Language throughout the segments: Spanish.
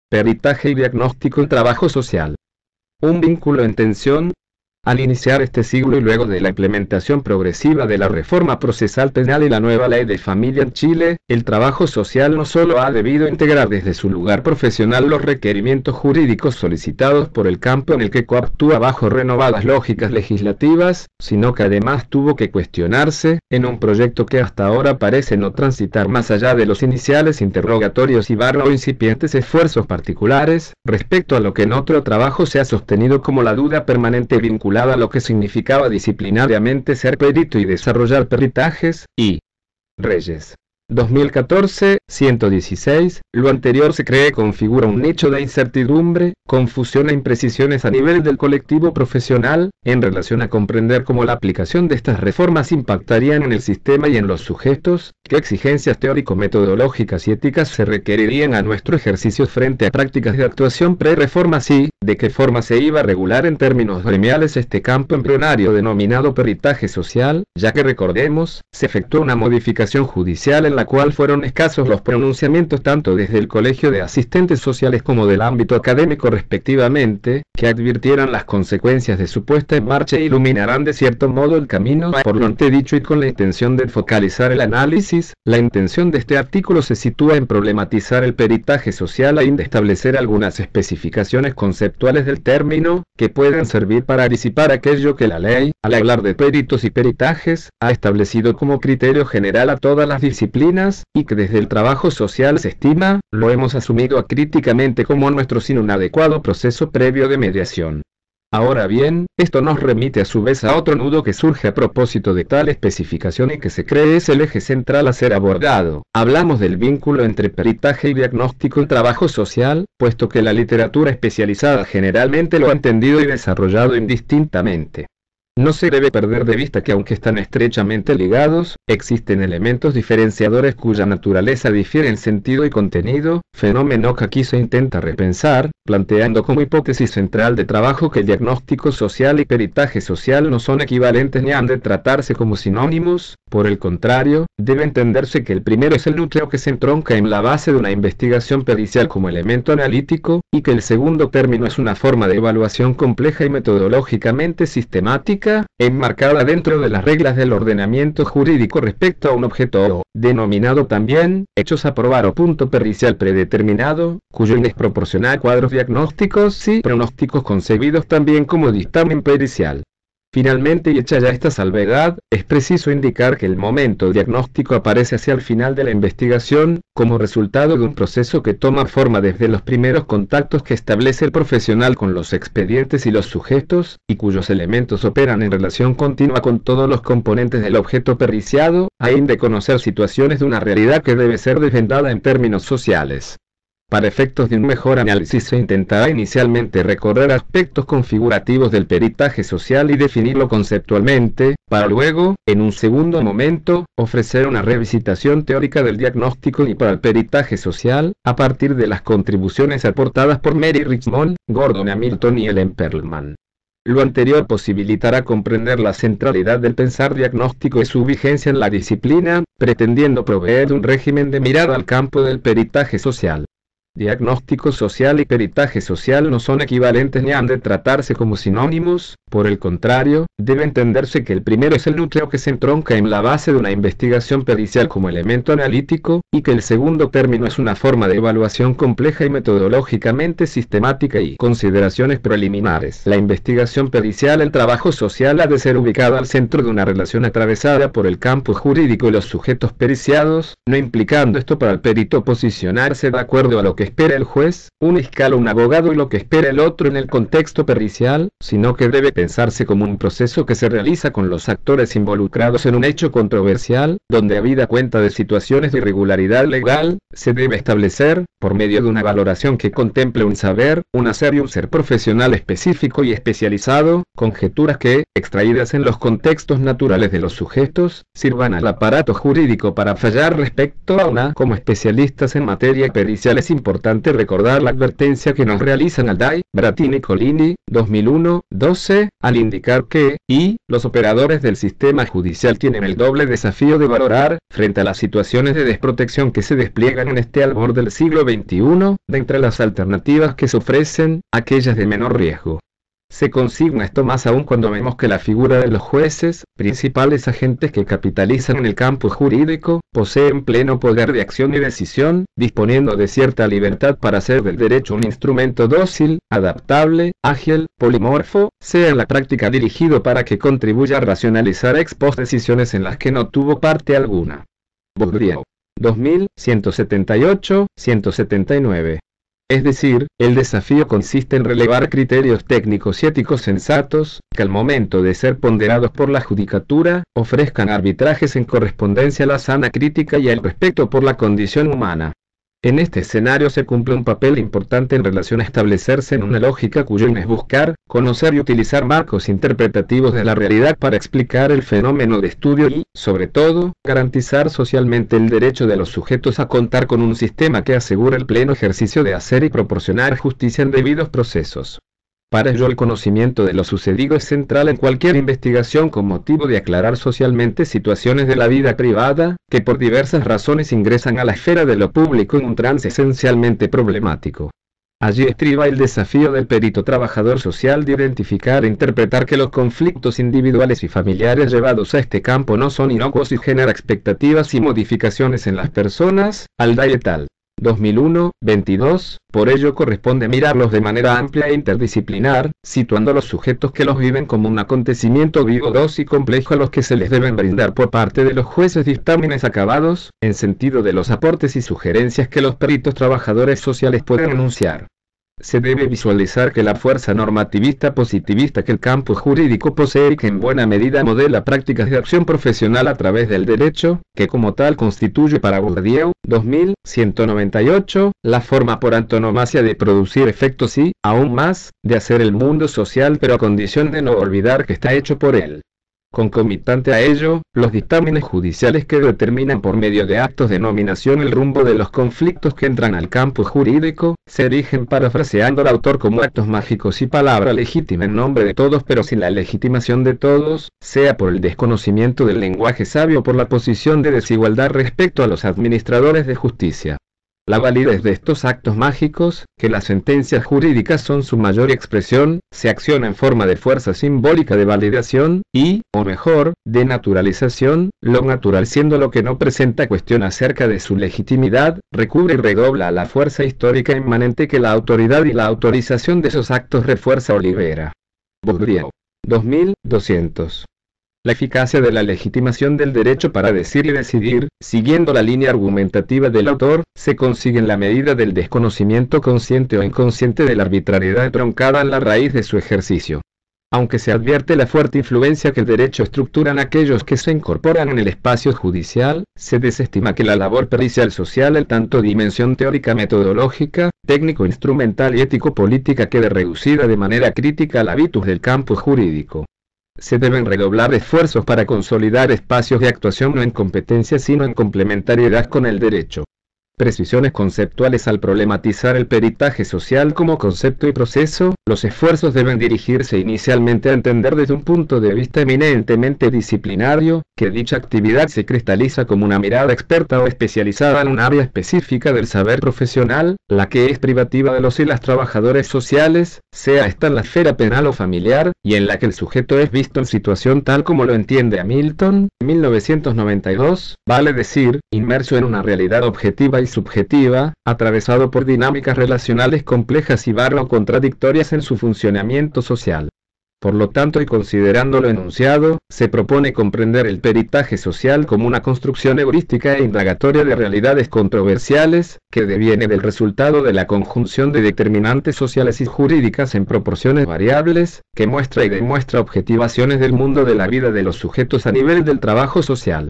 Peritaje y diagnóstico en trabajo social. Un vínculo en tensión. Al iniciar este siglo y luego de la implementación progresiva de la reforma procesal penal y la nueva ley de familia en Chile, el trabajo social no solo ha debido integrar desde su lugar profesional los requerimientos jurídicos solicitados por el campo en el que coactúa bajo renovadas lógicas legislativas, sino que además tuvo que cuestionarse, en un proyecto que hasta ahora parece no transitar más allá de los iniciales interrogatorios y o incipientes esfuerzos particulares, respecto a lo que en otro trabajo se ha sostenido como la duda permanente vinculada a lo que significaba disciplinariamente ser perito y desarrollar peritajes, y Reyes. 2014, 116, lo anterior se cree configura un nicho de incertidumbre, confusión e imprecisiones a nivel del colectivo profesional, en relación a comprender cómo la aplicación de estas reformas impactarían en el sistema y en los sujetos, qué exigencias teórico-metodológicas y éticas se requerirían a nuestro ejercicio frente a prácticas de actuación pre-reformas y, de qué forma se iba a regular en términos gremiales este campo embrionario denominado peritaje social, ya que recordemos, se efectuó una modificación judicial en la cual fueron escasos los pronunciamientos tanto desde el Colegio de Asistentes Sociales como del ámbito académico respectivamente, que advirtieran las consecuencias de su puesta en marcha e iluminarán de cierto modo el camino. Por lo antedicho y con la intención de focalizar el análisis, la intención de este artículo se sitúa en problematizar el peritaje social e de establecer algunas especificaciones conceptuales del término, que puedan servir para disipar aquello que la ley, al hablar de peritos y peritajes, ha establecido como criterio general a todas las disciplinas, y que desde el trabajo social se estima, lo hemos asumido acríticamente como nuestro sin un adecuado proceso previo de mediación. Ahora bien, esto nos remite a su vez a otro nudo que surge a propósito de tal especificación y que se cree es el eje central a ser abordado. Hablamos del vínculo entre peritaje y diagnóstico en trabajo social, puesto que la literatura especializada generalmente lo ha entendido y desarrollado indistintamente. No se debe perder de vista que aunque están estrechamente ligados, existen elementos diferenciadores cuya naturaleza difiere en sentido y contenido, fenómeno que aquí se intenta repensar, planteando como hipótesis central de trabajo que el diagnóstico social y peritaje social no son equivalentes ni han de tratarse como sinónimos. Por el contrario, debe entenderse que el primero es el núcleo que se entronca en la base de una investigación pericial como elemento analítico, y que el segundo término es una forma de evaluación compleja y metodológicamente sistemática, enmarcada dentro de las reglas del ordenamiento jurídico respecto a un objeto, denominado también, hechos a probar o punto pericial predeterminado, cuyo índice proporciona a cuadros diagnósticos y pronósticos concebidos también como dictamen pericial. Finalmente, y hecha ya esta salvedad, es preciso indicar que el momento diagnóstico aparece hacia el final de la investigación, como resultado de un proceso que toma forma desde los primeros contactos que establece el profesional con los expedientes y los sujetos, y cuyos elementos operan en relación continua con todos los componentes del objeto periciado, a fin de conocer situaciones de una realidad que debe ser desvendada en términos sociales. Para efectos de un mejor análisis se intentará inicialmente recorrer aspectos configurativos del peritaje social y definirlo conceptualmente, para luego, en un segundo momento, ofrecer una revisitación teórica del diagnóstico y para el peritaje social, a partir de las contribuciones aportadas por Mary Richmond, Gordon Hamilton y Ellen Perlman. Lo anterior posibilitará comprender la centralidad del pensar diagnóstico y su vigencia en la disciplina, pretendiendo proveer un régimen de mirada al campo del peritaje social. Diagnóstico social y peritaje social no son equivalentes ni han de tratarse como sinónimos, por el contrario, debe entenderse que el primero es el núcleo que se entronca en la base de una investigación pericial como elemento analítico, y que el segundo término es una forma de evaluación compleja y metodológicamente sistemática y consideraciones preliminares. La investigación pericial en trabajo social ha de ser ubicada al centro de una relación atravesada por el campo jurídico y los sujetos periciados, no implicando esto para el perito posicionarse de acuerdo a lo que espera el juez, un fiscal o un abogado y lo que espera el otro en el contexto pericial, sino que debe pensarse como un proceso que se realiza con los actores involucrados en un hecho controversial, donde habida cuenta de situaciones de irregularidad legal, se debe establecer, por medio de una valoración que contemple un saber, un hacer y un ser profesional específico y especializado, conjeturas que, extraídas en los contextos naturales de los sujetos, sirvan al aparato jurídico para fallar respecto a una. Como especialistas en materia pericial es importante importante recordar la advertencia que nos realizan Alday, Bratini y Colini, 2001-12, al indicar que, los operadores del sistema judicial tienen el doble desafío de valorar, frente a las situaciones de desprotección que se despliegan en este albor del siglo XXI, de entre las alternativas que se ofrecen, aquellas de menor riesgo. Se consigna esto más aún cuando vemos que la figura de los jueces, principales agentes que capitalizan en el campo jurídico, poseen pleno poder de acción y decisión, disponiendo de cierta libertad para hacer del derecho un instrumento dócil, adaptable, ágil, polimorfo, sea en la práctica dirigido para que contribuya a racionalizar ex post decisiones en las que no tuvo parte alguna. Bourdieu. 2178-179. Es decir, el desafío consiste en relevar criterios técnicos y éticos sensatos, que al momento de ser ponderados por la judicatura, ofrezcan arbitrajes en correspondencia a la sana crítica y al respeto por la condición humana. En este escenario se cumple un papel importante en relación a establecerse en una lógica cuyo fin es buscar, conocer y utilizar marcos interpretativos de la realidad para explicar el fenómeno de estudio y, sobre todo, garantizar socialmente el derecho de los sujetos a contar con un sistema que asegure el pleno ejercicio de hacer y proporcionar justicia en debidos procesos. Para ello el conocimiento de lo sucedido es central en cualquier investigación con motivo de aclarar socialmente situaciones de la vida privada, que por diversas razones ingresan a la esfera de lo público en un trance esencialmente problemático. Allí estriba el desafío del perito trabajador social de identificar e interpretar que los conflictos individuales y familiares llevados a este campo no son inocuos y genera expectativas y modificaciones en las personas, Alday et al. 2001-22, por ello corresponde mirarlos de manera amplia e interdisciplinar, situando a los sujetos que los viven como un acontecimiento vivo, y complejo a los que se les deben brindar por parte de los jueces dictámenes acabados, en sentido de los aportes y sugerencias que los peritos trabajadores sociales pueden enunciar. Se debe visualizar que la fuerza normativista positivista que el campo jurídico posee y que en buena medida modela prácticas de acción profesional a través del derecho, que como tal constituye para Bourdieu, 2198, la forma por antonomasia de producir efectos y, aún más, de hacer el mundo social pero a condición de no olvidar que está hecho por él. Concomitante a ello, los dictámenes judiciales que determinan por medio de actos de nominación el rumbo de los conflictos que entran al campo jurídico, se erigen, parafraseando al autor, como actos mágicos y palabra legítima en nombre de todos pero sin la legitimación de todos, sea por el desconocimiento del lenguaje sabio o por la posición de desigualdad respecto a los administradores de justicia. La validez de estos actos mágicos, que las sentencias jurídicas son su mayor expresión, se acciona en forma de fuerza simbólica de validación, y, o mejor, de naturalización, lo natural siendo lo que no presenta cuestión acerca de su legitimidad, recubre y redobla la fuerza histórica inmanente que la autoridad y la autorización de esos actos refuerza o libera. Bourdieu. 2200. La eficacia de la legitimación del derecho para decir y decidir, siguiendo la línea argumentativa del autor, se consigue en la medida del desconocimiento consciente o inconsciente de la arbitrariedad troncada en la raíz de su ejercicio. Aunque se advierte la fuerte influencia que el derecho estructura en aquellos que se incorporan en el espacio judicial, se desestima que la labor pericial social, en tanto dimensión teórica, metodológica, técnico-instrumental y ético-política, quede reducida de manera crítica al hábitus del campo jurídico. Se deben redoblar esfuerzos para consolidar espacios de actuación no en competencia sino en complementariedad con el derecho. Precisiones conceptuales al problematizar el peritaje social como concepto y proceso. Los esfuerzos deben dirigirse inicialmente a entender desde un punto de vista eminentemente disciplinario, que dicha actividad se cristaliza como una mirada experta o especializada en un área específica del saber profesional, la que es privativa de los y las trabajadores sociales, sea esta en la esfera penal o familiar, y en la que el sujeto es visto en situación tal como lo entiende Hamilton, 1992, vale decir, inmerso en una realidad objetiva y subjetiva, atravesado por dinámicas relacionales complejas y contradictorias en su funcionamiento social. Por lo tanto, y considerando lo enunciado, se propone comprender el peritaje social como una construcción heurística e indagatoria de realidades controversiales, que deviene del resultado de la conjunción de determinantes sociales y jurídicas en proporciones variables, que muestra y demuestra objetivaciones del mundo de la vida de los sujetos a nivel del trabajo social.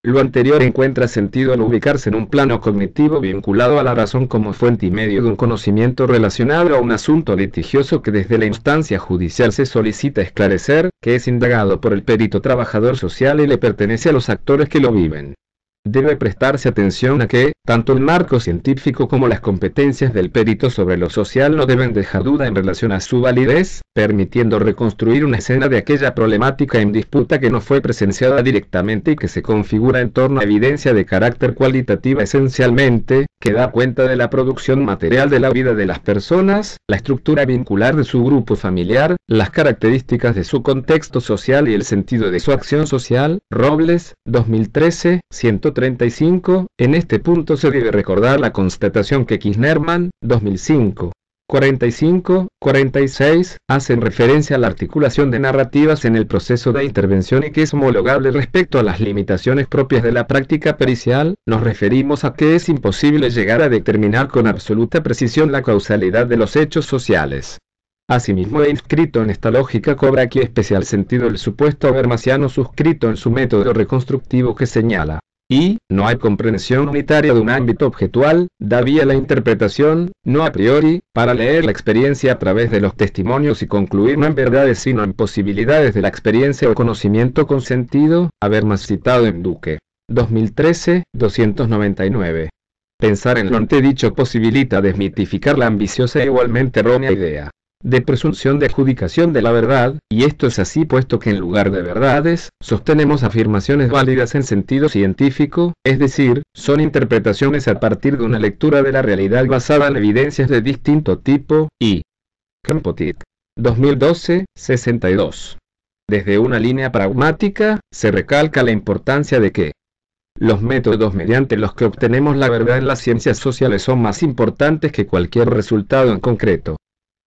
Lo anterior encuentra sentido al ubicarse en un plano cognitivo vinculado a la razón como fuente y medio de un conocimiento relacionado a un asunto litigioso que desde la instancia judicial se solicita esclarecer, que es indagado por el perito trabajador social y le pertenece a los actores que lo viven. Debe prestarse atención a que, tanto el marco científico como las competencias del perito sobre lo social no deben dejar duda en relación a su validez, permitiendo reconstruir una escena de aquella problemática en disputa que no fue presenciada directamente y que se configura en torno a evidencia de carácter cualitativa esencialmente, que da cuenta de la producción material de la vida de las personas, la estructura vincular de su grupo familiar, las características de su contexto social y el sentido de su acción social. Robles, 2013, 135. En este punto se debe recordar la constatación que Kirchnerman, 2005. 45, 46, hacen referencia a la articulación de narrativas en el proceso de intervención y que es homologable respecto a las limitaciones propias de la práctica pericial. Nos referimos a que es imposible llegar a determinar con absoluta precisión la causalidad de los hechos sociales. Asimismo, inscrito en esta lógica cobra aquí especial sentido el supuesto habermasiano suscrito en su método reconstructivo que señala: y, no hay comprensión unitaria de un ámbito objetual, da vía a la interpretación, no a priori, para leer la experiencia a través de los testimonios y concluir no en verdades sino en posibilidades de la experiencia o conocimiento con sentido. Habermas citado en Duque. 2013, 299. Pensar en lo antedicho posibilita desmitificar la ambiciosa e igualmente errónea idea de presunción de adjudicación de la verdad, y esto es así puesto que en lugar de verdades, sostenemos afirmaciones válidas en sentido científico, es decir, son interpretaciones a partir de una lectura de la realidad basada en evidencias de distinto tipo, y Kempotich, 2012, 62. Desde una línea pragmática, se recalca la importancia de que los métodos mediante los que obtenemos la verdad en las ciencias sociales son más importantes que cualquier resultado en concreto.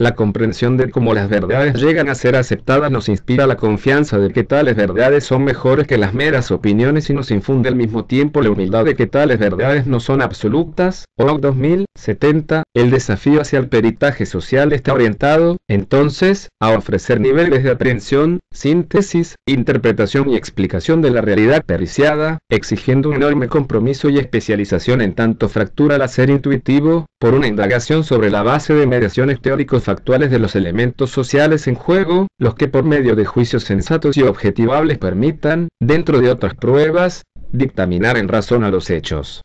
La comprensión de cómo las verdades llegan a ser aceptadas nos inspira la confianza de que tales verdades son mejores que las meras opiniones y nos infunde al mismo tiempo la humildad de que tales verdades no son absolutas. OC 2070, el desafío hacia el peritaje social está orientado, entonces, a ofrecer niveles de aprehensión, síntesis, interpretación y explicación de la realidad periciada, exigiendo un enorme compromiso y especialización en tanto fractura al hacer intuitivo, por una indagación sobre la base de mediaciones teóricos factuales de los elementos sociales en juego, los que por medio de juicios sensatos y objetivables permitan, dentro de otras pruebas, dictaminar en razón a los hechos.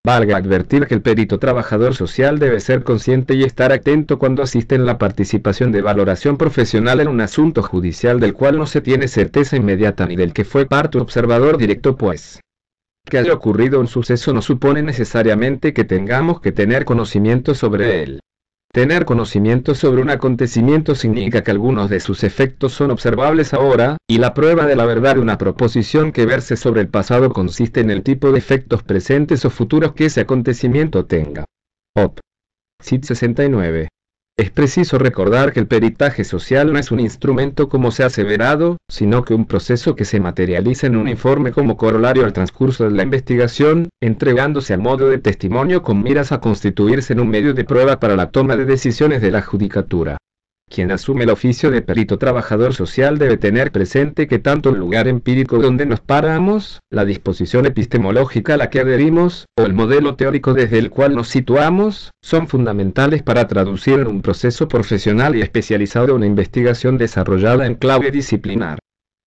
Valga advertir que el perito trabajador social debe ser consciente y estar atento cuando asiste en la participación de valoración profesional en un asunto judicial del cual no se tiene certeza inmediata ni del que fue parte observador directo, pues que haya ocurrido un suceso no supone necesariamente que tengamos que tener conocimiento sobre él. Tener conocimiento sobre un acontecimiento significa que algunos de sus efectos son observables ahora, y la prueba de la verdad de una proposición que verse sobre el pasado consiste en el tipo de efectos presentes o futuros que ese acontecimiento tenga. Op. Cit 69. Es preciso recordar que el peritaje social no es un instrumento como se ha aseverado, sino que un proceso que se materializa en un informe como corolario al transcurso de la investigación, entregándose a modo de testimonio con miras a constituirse en un medio de prueba para la toma de decisiones de la judicatura. Quien asume el oficio de perito trabajador social debe tener presente que tanto el lugar empírico donde nos paramos, la disposición epistemológica a la que adherimos, o el modelo teórico desde el cual nos situamos, son fundamentales para traducir en un proceso profesional y especializado una investigación desarrollada en clave disciplinar.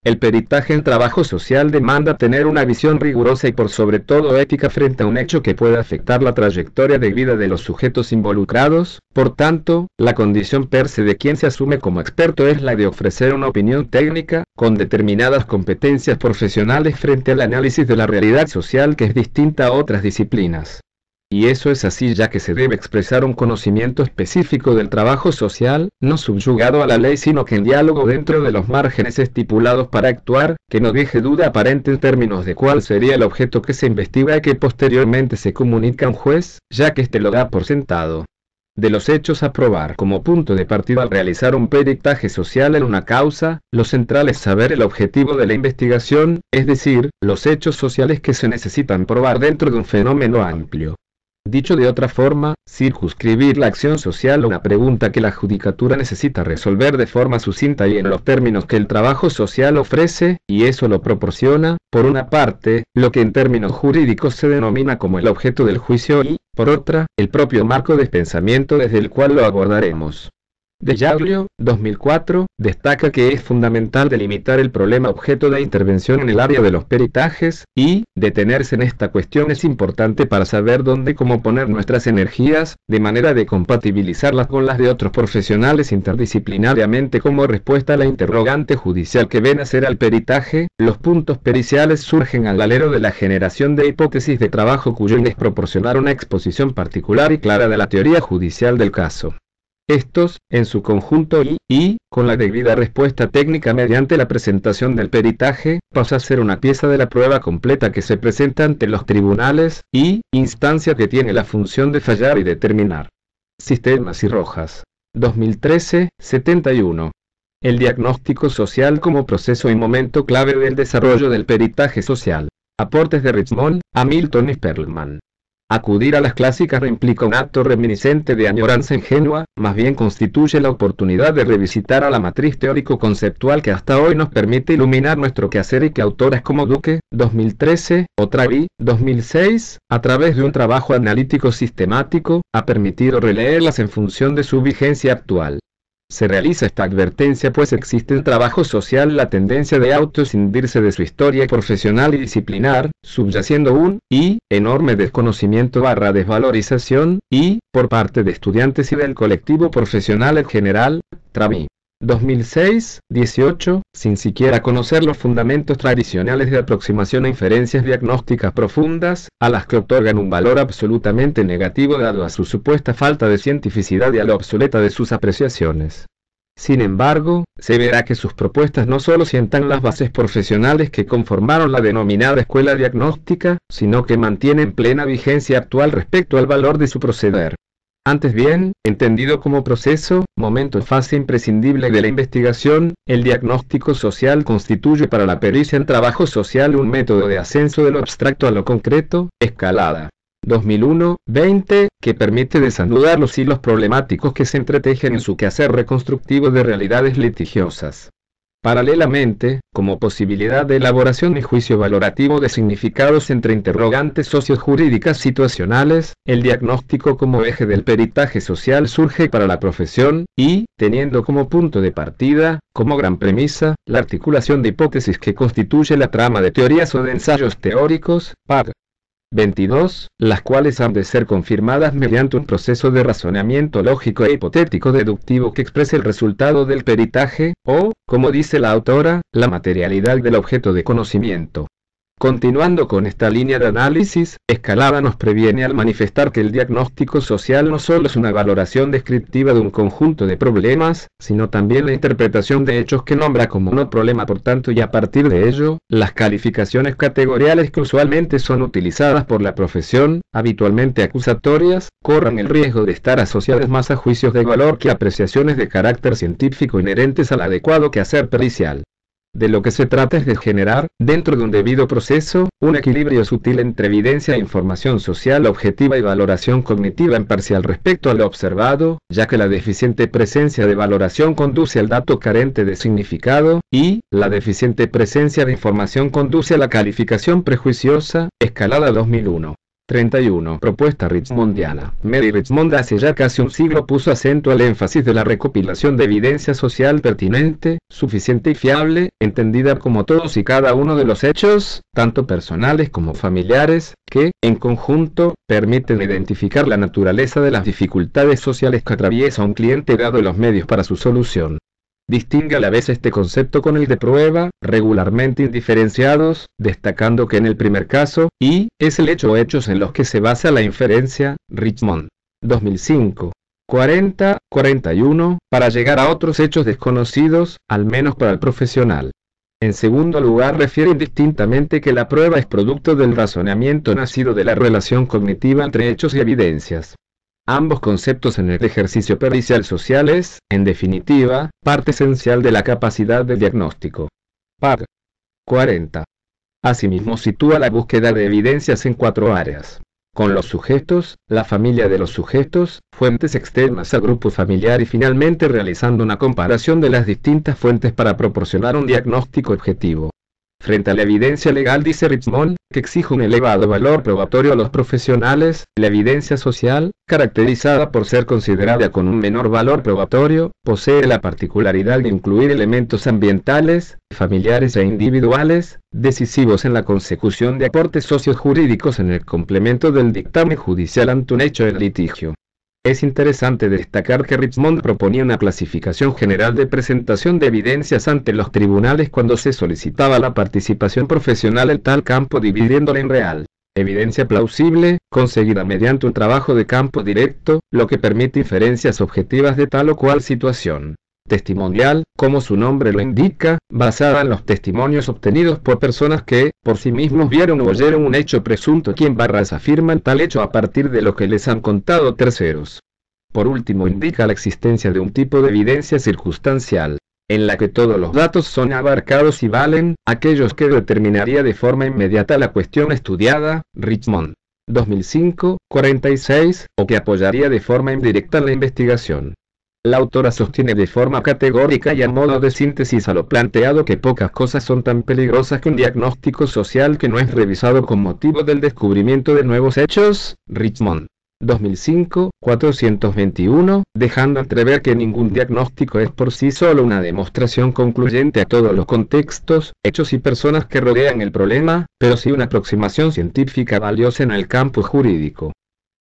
El peritaje en trabajo social demanda tener una visión rigurosa y por sobre todo ética frente a un hecho que pueda afectar la trayectoria de vida de los sujetos involucrados. Por tanto, la condición per se de quien se asume como experto es la de ofrecer una opinión técnica, con determinadas competencias profesionales frente al análisis de la realidad social que es distinta a otras disciplinas. Y eso es así ya que se debe expresar un conocimiento específico del trabajo social, no subyugado a la ley sino que en diálogo dentro de los márgenes estipulados para actuar, que no deje duda aparente en términos de cuál sería el objeto que se investiga y que posteriormente se comunica a un juez, ya que éste lo da por sentado. De los hechos a probar como punto de partida al realizar un peritaje social en una causa, lo central es saber el objetivo de la investigación, es decir, los hechos sociales que se necesitan probar dentro de un fenómeno amplio. Dicho de otra forma, circunscribir la acción social a una pregunta que la judicatura necesita resolver de forma sucinta y en los términos que el trabajo social ofrece, y eso lo proporciona, por una parte, lo que en términos jurídicos se denomina como el objeto del juicio y, por otra, el propio marco de pensamiento desde el cual lo abordaremos. De Giaglio, 2004, destaca que es fundamental delimitar el problema objeto de intervención en el área de los peritajes, y detenerse en esta cuestión es importante para saber dónde y cómo poner nuestras energías, de manera de compatibilizarlas con las de otros profesionales interdisciplinariamente. Como respuesta a la interrogante judicial que ven hacer al peritaje, los puntos periciales surgen al alero de la generación de hipótesis de trabajo cuyo fin es proporcionar una exposición particular y clara de la teoría judicial del caso. Estos, en su conjunto y, con la debida respuesta técnica mediante la presentación del peritaje, pasa a ser una pieza de la prueba completa que se presenta ante los tribunales, y, instancia que tiene la función de fallar y determinar. Sistemas y Rojas. 2013, 71. El diagnóstico social como proceso y momento clave del desarrollo del peritaje social. Aportes de Richmond, Hamilton y Perlman. Acudir a las clásicas implica un acto reminiscente de añoranza ingenua, más bien constituye la oportunidad de revisitar a la matriz teórico-conceptual que hasta hoy nos permite iluminar nuestro quehacer y que autores como Duque, 2013, o Travi, 2006, a través de un trabajo analítico sistemático, ha permitido releerlas en función de su vigencia actual. Se realiza esta advertencia pues existe en trabajo social la tendencia de autoescindirse de su historia profesional y disciplinar, subyaciendo un enorme desconocimiento / desvalorización, por parte de estudiantes y del colectivo profesional en general. Travi. 2006, 18, sin siquiera conocer los fundamentos tradicionales de aproximación a inferencias diagnósticas profundas, a las que otorgan un valor absolutamente negativo dado a su supuesta falta de cientificidad y a lo obsoleta de sus apreciaciones. Sin embargo, se verá que sus propuestas no solo sientan las bases profesionales que conformaron la denominada escuela diagnóstica, sino que mantienen plena vigencia actual respecto al valor de su proceder. Antes bien, entendido como proceso, momento fase imprescindible de la investigación, el diagnóstico social constituye para la pericia en trabajo social un método de ascenso de lo abstracto a lo concreto, escalada. 2001, 20, que permite desanudar los hilos problemáticos que se entretejen en su quehacer reconstructivo de realidades litigiosas. Paralelamente, como posibilidad de elaboración y juicio valorativo de significados entre interrogantes sociojurídicas situacionales, el diagnóstico como eje del peritaje social surge para la profesión, y, teniendo como punto de partida, como gran premisa, la articulación de hipótesis que constituye la trama de teorías o de ensayos teóricos, PAG. 22, las cuales han de ser confirmadas mediante un proceso de razonamiento lógico e hipotético deductivo que exprese el resultado del peritaje, o, como dice la autora, la materialidad del objeto de conocimiento. Continuando con esta línea de análisis, Escalada nos previene al manifestar que el diagnóstico social no solo es una valoración descriptiva de un conjunto de problemas, sino también la interpretación de hechos que nombra como un problema por tanto y a partir de ello, las calificaciones categoriales que usualmente son utilizadas por la profesión, habitualmente acusatorias, corran el riesgo de estar asociadas más a juicios de valor que a apreciaciones de carácter científico inherentes al adecuado quehacer pericial. De lo que se trata es de generar, dentro de un debido proceso, un equilibrio sutil entre evidencia e información social objetiva y valoración cognitiva imparcial respecto a lo observado, ya que la deficiente presencia de valoración conduce al dato carente de significado, y la deficiente presencia de información conduce a la calificación prejuiciosa. Escalada 2001. 31. Propuesta richmondiana. Mary Richmond hace ya casi un siglo puso acento al énfasis de la recopilación de evidencia social pertinente, suficiente y fiable, entendida como todos y cada uno de los hechos, tanto personales como familiares, que, en conjunto, permiten identificar la naturaleza de las dificultades sociales que atraviesa un cliente dado los medios para su solución. Distingue a la vez este concepto con el de prueba, regularmente indiferenciados, destacando que en el primer caso, es el hecho o hechos en los que se basa la inferencia. Richmond. 2005. 40, 41, para llegar a otros hechos desconocidos, al menos para el profesional. En segundo lugar refiere indistintamente que la prueba es producto del razonamiento nacido de la relación cognitiva entre hechos y evidencias. Ambos conceptos en el ejercicio pericial social es, en definitiva, parte esencial de la capacidad de diagnóstico. Pag. 40. Asimismo sitúa la búsqueda de evidencias en 4 áreas. Con los sujetos, la familia de los sujetos, fuentes externas al grupo familiar y finalmente realizando una comparación de las distintas fuentes para proporcionar un diagnóstico objetivo. Frente a la evidencia legal, dice Richmond, que exige un elevado valor probatorio a los profesionales, la evidencia social, caracterizada por ser considerada con un menor valor probatorio, posee la particularidad de incluir elementos ambientales, familiares e individuales, decisivos en la consecución de aportes sociojurídicos en el complemento del dictamen judicial ante un hecho de litigio. Es interesante destacar que Richmond proponía una clasificación general de presentación de evidencias ante los tribunales cuando se solicitaba la participación profesional en tal campo, dividiéndola en real, evidencia plausible, conseguida mediante un trabajo de campo directo, lo que permite inferencias objetivas de tal o cual situación. Testimonial, como su nombre lo indica, basada en los testimonios obtenidos por personas que, por sí mismos vieron o oyeron un hecho presunto, quien barras afirman tal hecho a partir de lo que les han contado terceros. Por último, indica la existencia de un tipo de evidencia circunstancial, en la que todos los datos son abarcados y valen, aquellos que determinaría de forma inmediata la cuestión estudiada, Richmond, 2005, 46, o que apoyaría de forma indirecta la investigación. La autora sostiene de forma categórica y a modo de síntesis a lo planteado que pocas cosas son tan peligrosas que un diagnóstico social que no es revisado con motivo del descubrimiento de nuevos hechos, Richmond, 2005, 421, dejando entrever que ningún diagnóstico es por sí solo una demostración concluyente a todos los contextos, hechos y personas que rodean el problema, pero sí una aproximación científica valiosa en el campo jurídico.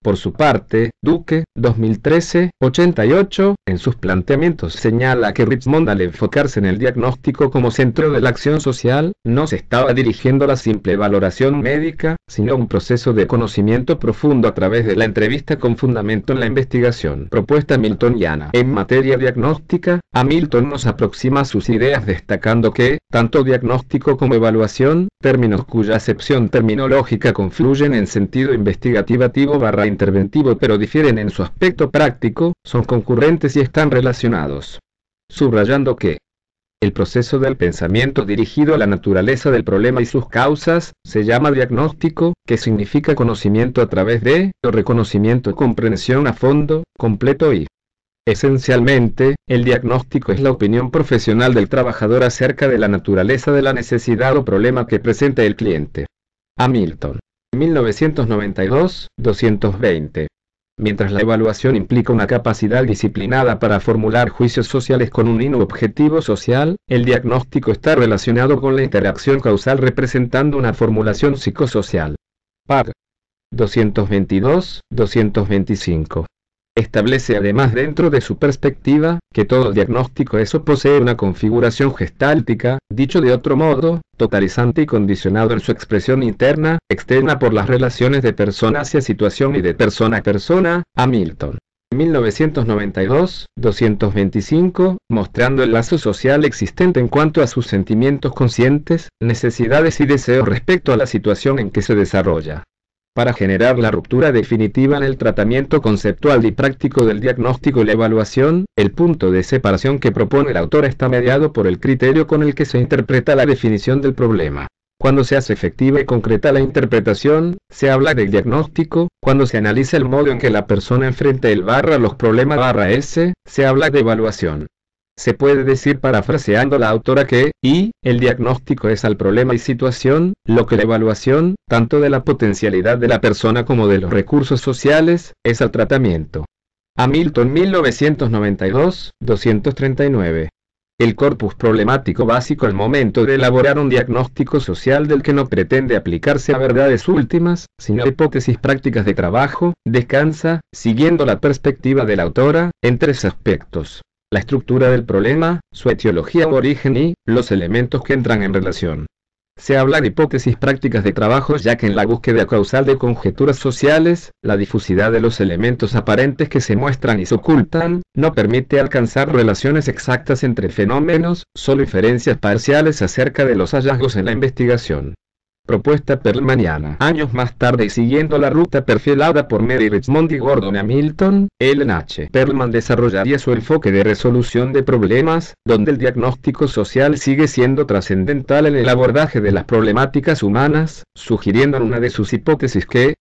Por su parte, Duque, 2013, 88, en sus planteamientos señala que Richmond, al enfocarse en el diagnóstico como centro de la acción social, no se estaba dirigiendo a la simple valoración médica, sino a un proceso de conocimiento profundo a través de la entrevista con fundamento en la investigación propuesta miltoniana. En materia diagnóstica, Hamilton nos aproxima sus ideas destacando que, tanto diagnóstico como evaluación, términos cuya acepción terminológica confluyen en sentido investigativo/interventivo pero difieren en su aspecto práctico, son concurrentes y están relacionados. Subrayando que el proceso del pensamiento dirigido a la naturaleza del problema y sus causas, se llama diagnóstico, que significa conocimiento a través de, o reconocimiento o comprensión a fondo, completo y esencialmente, el diagnóstico es la opinión profesional del trabajador acerca de la naturaleza de la necesidad o problema que presenta el cliente. Hamilton, 1992, 220. Mientras la evaluación implica una capacidad disciplinada para formular juicios sociales con un objetivo social, el diagnóstico está relacionado con la interacción causal representando una formulación psicosocial. Pag. 222, 225. Establece además dentro de su perspectiva, que todo diagnóstico eso posee una configuración gestáltica, dicho de otro modo, totalizante y condicionado en su expresión interna, externa por las relaciones de persona hacia situación y de persona a persona. Hamilton, 1992, 225, mostrando el lazo social existente en cuanto a sus sentimientos conscientes, necesidades y deseos respecto a la situación en que se desarrolla. Para generar la ruptura definitiva en el tratamiento conceptual y práctico del diagnóstico y la evaluación, el punto de separación que propone el autor está mediado por el criterio con el que se interpreta la definición del problema. Cuando se hace efectiva y concreta la interpretación, se habla del diagnóstico; cuando se analiza el modo en que la persona enfrenta los problemas se habla de evaluación. Se puede decir parafraseando la autora que, el diagnóstico es al problema y situación, lo que la evaluación, tanto de la potencialidad de la persona como de los recursos sociales, es al tratamiento. Hamilton, 1992, 239. El corpus problemático básico al momento de elaborar un diagnóstico social del que no pretende aplicarse a verdades últimas, sino a hipótesis prácticas de trabajo, descansa, siguiendo la perspectiva de la autora, en tres aspectos: la estructura del problema, su etiología o origen y los elementos que entran en relación. Se habla de hipótesis prácticas de trabajo ya que en la búsqueda causal de conjeturas sociales, la difusidad de los elementos aparentes que se muestran y se ocultan, no permite alcanzar relaciones exactas entre fenómenos, solo inferencias parciales acerca de los hallazgos en la investigación. propuesta perlmaniana. Años más tarde y siguiendo la ruta perfilada por Mary Richmond y Gordon Hamilton, Ellen H. Perlman desarrollaría su enfoque de resolución de problemas, donde el diagnóstico social sigue siendo trascendental en el abordaje de las problemáticas humanas, sugiriendo en una de sus hipótesis que,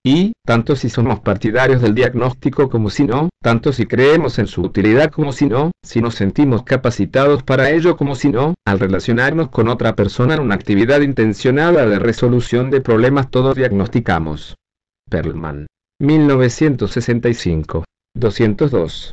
tanto si somos partidarios del diagnóstico como si no, tanto si creemos en su utilidad como si no, si nos sentimos capacitados para ello como si no, al relacionarnos con otra persona en una actividad intencionada de resolución de problemas todos diagnosticamos. Perlman. 1965. 202.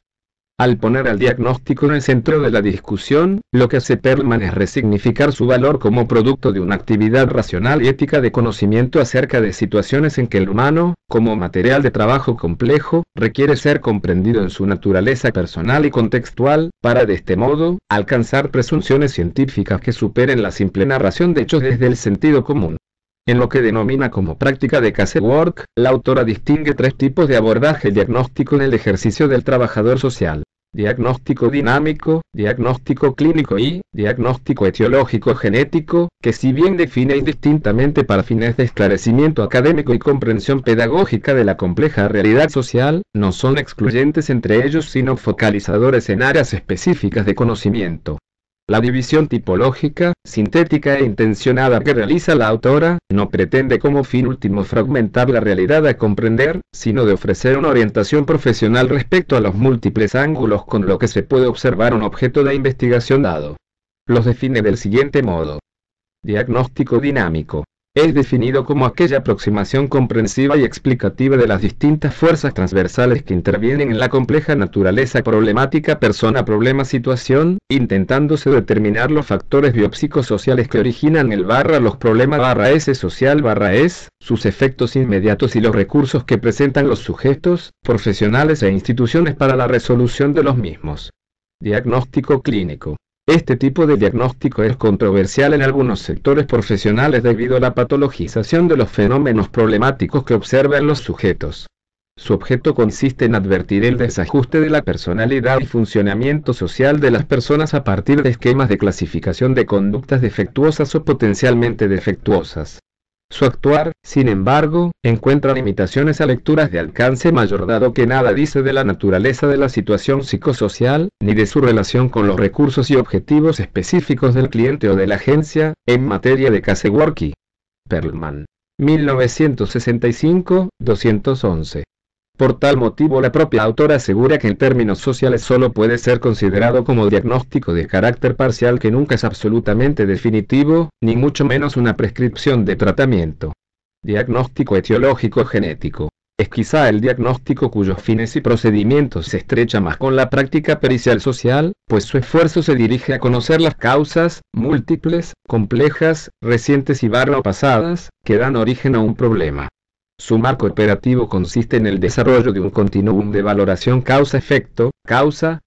Al poner al diagnóstico en el centro de la discusión, lo que hace Perlman es resignificar su valor como producto de una actividad racional y ética de conocimiento acerca de situaciones en que el humano, como material de trabajo complejo, requiere ser comprendido en su naturaleza personal y contextual, para de este modo, alcanzar presunciones científicas que superen la simple narración de hechos desde el sentido común. En lo que denomina como práctica de casework, la autora distingue tres tipos de abordaje diagnóstico en el ejercicio del trabajador social: diagnóstico dinámico, diagnóstico clínico y diagnóstico etiológico genético, que si bien define indistintamente para fines de esclarecimiento académico y comprensión pedagógica de la compleja realidad social, no son excluyentes entre ellos sino focalizadores en áreas específicas de conocimiento. La división tipológica, sintética e intencionada que realiza la autora, no pretende como fin último fragmentar la realidad a comprender, sino de ofrecer una orientación profesional respecto a los múltiples ángulos con lo que se puede observar un objeto de investigación dado. Los define del siguiente modo. Diagnóstico dinámico. Es definido como aquella aproximación comprensiva y explicativa de las distintas fuerzas transversales que intervienen en la compleja naturaleza problemática persona-problema-situación, intentándose determinar los factores biopsicosociales que originan los problemas S social S, sus efectos inmediatos y los recursos que presentan los sujetos, profesionales e instituciones para la resolución de los mismos. Diagnóstico clínico. Este tipo de diagnóstico es controversial en algunos sectores profesionales debido a la patologización de los fenómenos problemáticos que observan los sujetos. Su objeto consiste en advertir el desajuste de la personalidad y funcionamiento social de las personas a partir de esquemas de clasificación de conductas defectuosas o potencialmente defectuosas. Su actuar, sin embargo, encuentra limitaciones a lecturas de alcance mayor dado que nada dice de la naturaleza de la situación psicosocial, ni de su relación con los recursos y objetivos específicos del cliente o de la agencia, en materia de casework. Perlman. 1965, 211. Por tal motivo la propia autora asegura que en términos sociales solo puede ser considerado como diagnóstico de carácter parcial que nunca es absolutamente definitivo, ni mucho menos una prescripción de tratamiento. Diagnóstico etiológico genético. Es quizá el diagnóstico cuyos fines y procedimientos se estrecha más con la práctica pericial social, pues su esfuerzo se dirige a conocer las causas, múltiples, complejas, recientes y pasadas, que dan origen a un problema. Su marco operativo consiste en el desarrollo de un continuum de valoración causa-efecto,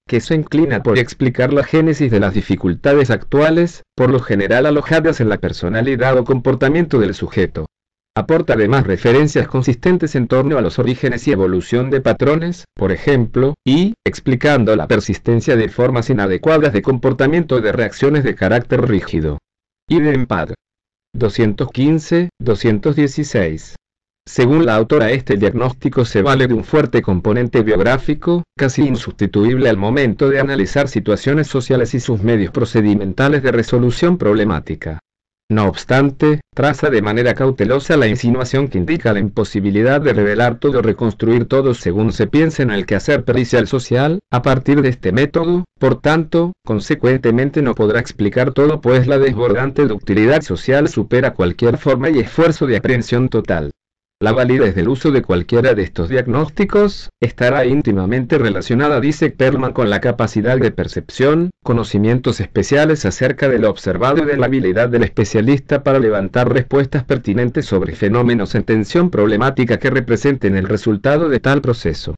que se inclina por explicar la génesis de las dificultades actuales, por lo general alojadas en la personalidad o comportamiento del sujeto. Aporta además referencias consistentes en torno a los orígenes y evolución de patrones, por ejemplo, explicando la persistencia de formas inadecuadas de comportamiento o de reacciones de carácter rígido. Idem pad. 215, 216. Según la autora, este diagnóstico se vale de un fuerte componente biográfico, casi insustituible al momento de analizar situaciones sociales y sus medios procedimentales de resolución problemática. No obstante, traza de manera cautelosa la insinuación que indica la imposibilidad de revelar todo o reconstruir todo según se piense en el quehacer pericial social, a partir de este método, por tanto, consecuentemente no podrá explicar todo pues la desbordante ductilidad social supera cualquier forma y esfuerzo de aprehensión total. La validez del uso de cualquiera de estos diagnósticos estará íntimamente relacionada, dice Perlman, con la capacidad de percepción, conocimientos especiales acerca de lo observado y de la habilidad del especialista para levantar respuestas pertinentes sobre fenómenos en tensión problemática que representen el resultado de tal proceso.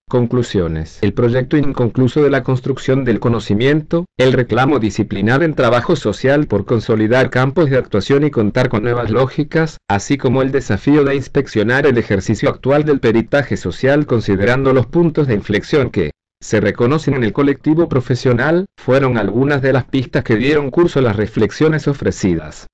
Conclusiones. El proyecto inconcluso de la construcción del conocimiento, el reclamo disciplinar en trabajo social por consolidar campos de actuación y contar con nuevas lógicas, así como el desafío de inspeccionar el ejercicio actual del peritaje social considerando los puntos de inflexión que se reconocen en el colectivo profesional, fueron algunas de las pistas que dieron curso a las reflexiones ofrecidas.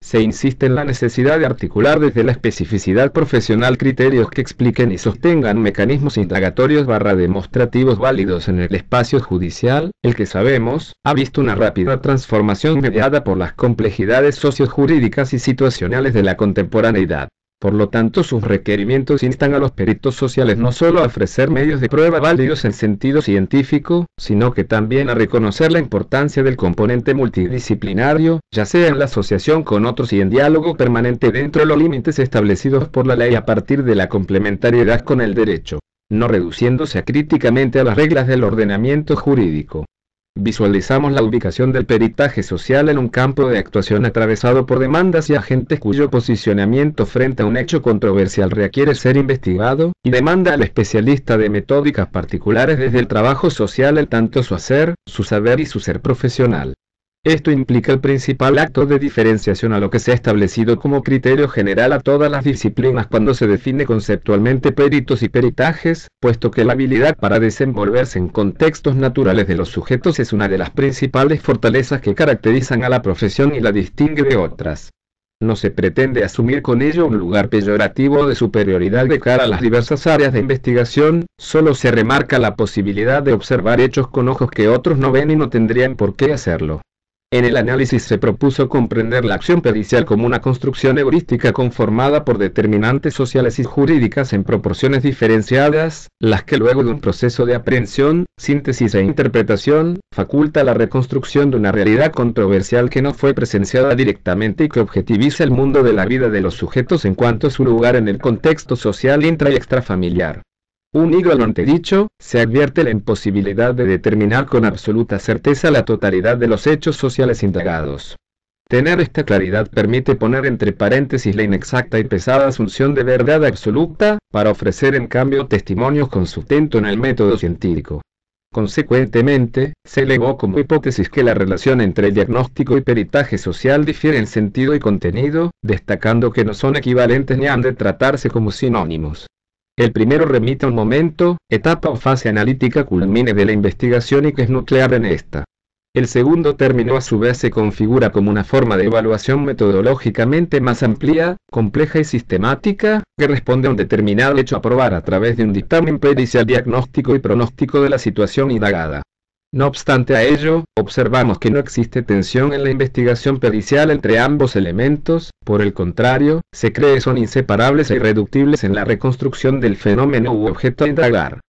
se insiste en la necesidad de articular desde la especificidad profesional criterios que expliquen y sostengan mecanismos indagatorios demostrativos válidos en el espacio judicial, el que sabemos, ha visto una rápida transformación mediada por las complejidades sociojurídicas y situacionales de la contemporaneidad. Por lo tanto, sus requerimientos instan a los peritos sociales no solo a ofrecer medios de prueba válidos en sentido científico, sino que también a reconocer la importancia del componente multidisciplinario, ya sea en la asociación con otros y en diálogo permanente dentro de los límites establecidos por la ley a partir de la complementariedad con el derecho, no reduciéndose críticamente a las reglas del ordenamiento jurídico. Visualizamos la ubicación del peritaje social en un campo de actuación atravesado por demandas y agentes cuyo posicionamiento frente a un hecho controversial requiere ser investigado, y demanda al especialista de metódicas particulares desde el trabajo social en tanto su hacer, su saber y su ser profesional. Esto implica el principal acto de diferenciación a lo que se ha establecido como criterio general a todas las disciplinas cuando se define conceptualmente peritos y peritajes, puesto que la habilidad para desenvolverse en contextos naturales de los sujetos es una de las principales fortalezas que caracterizan a la profesión y la distingue de otras. No se pretende asumir con ello un lugar peyorativo de superioridad de cara a las diversas áreas de investigación, solo se remarca la posibilidad de observar hechos con ojos que otros no ven y no tendrían por qué hacerlo. En el análisis se propuso comprender la acción pericial como una construcción heurística conformada por determinantes sociales y jurídicas en proporciones diferenciadas, las que luego de un proceso de aprehensión, síntesis e interpretación, faculta la reconstrucción de una realidad controversial que no fue presenciada directamente y que objetiviza el mundo de la vida de los sujetos en cuanto a su lugar en el contexto social intra y extrafamiliar. Unido a lo antedicho, se advierte la imposibilidad de determinar con absoluta certeza la totalidad de los hechos sociales indagados. Tener esta claridad permite poner entre paréntesis la inexacta y pesada asunción de verdad absoluta, para ofrecer en cambio testimonios con sustento en el método científico. Consecuentemente, se elevó como hipótesis que la relación entre diagnóstico y peritaje social difiere en sentido y contenido, destacando que no son equivalentes ni han de tratarse como sinónimos. El primero remite a un momento, etapa o fase analítica culmine de la investigación y que es nuclear en esta. El segundo término a su vez se configura como una forma de evaluación metodológicamente más amplia, compleja y sistemática, que responde a un determinado hecho a probar a través de un dictamen pericial diagnóstico y pronóstico de la situación indagada. No obstante a ello, observamos que no existe tensión en la investigación pericial entre ambos elementos, por el contrario, se cree son inseparables e irreductibles en la reconstrucción del fenómeno u objeto a indagar.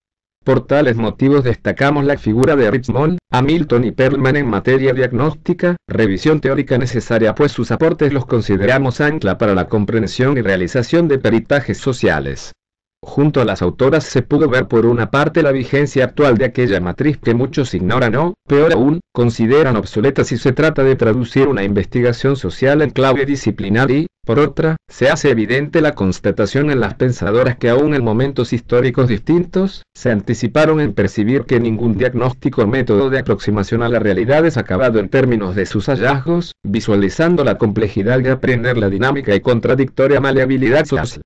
Por tales motivos destacamos la figura de Richmond, Hamilton y Perlman en materia diagnóstica, revisión teórica necesaria pues sus aportes los consideramos ancla para la comprensión y realización de peritajes sociales. Junto a las autoras se pudo ver por una parte la vigencia actual de aquella matriz que muchos ignoran o, peor aún, consideran obsoleta si se trata de traducir una investigación social en clave disciplinar y, por otra, se hace evidente la constatación en las pensadoras que aún en momentos históricos distintos, se anticiparon en percibir que ningún diagnóstico o método de aproximación a la realidad es acabado en términos de sus hallazgos, visualizando la complejidad de aprender la dinámica y contradictoria maleabilidad social.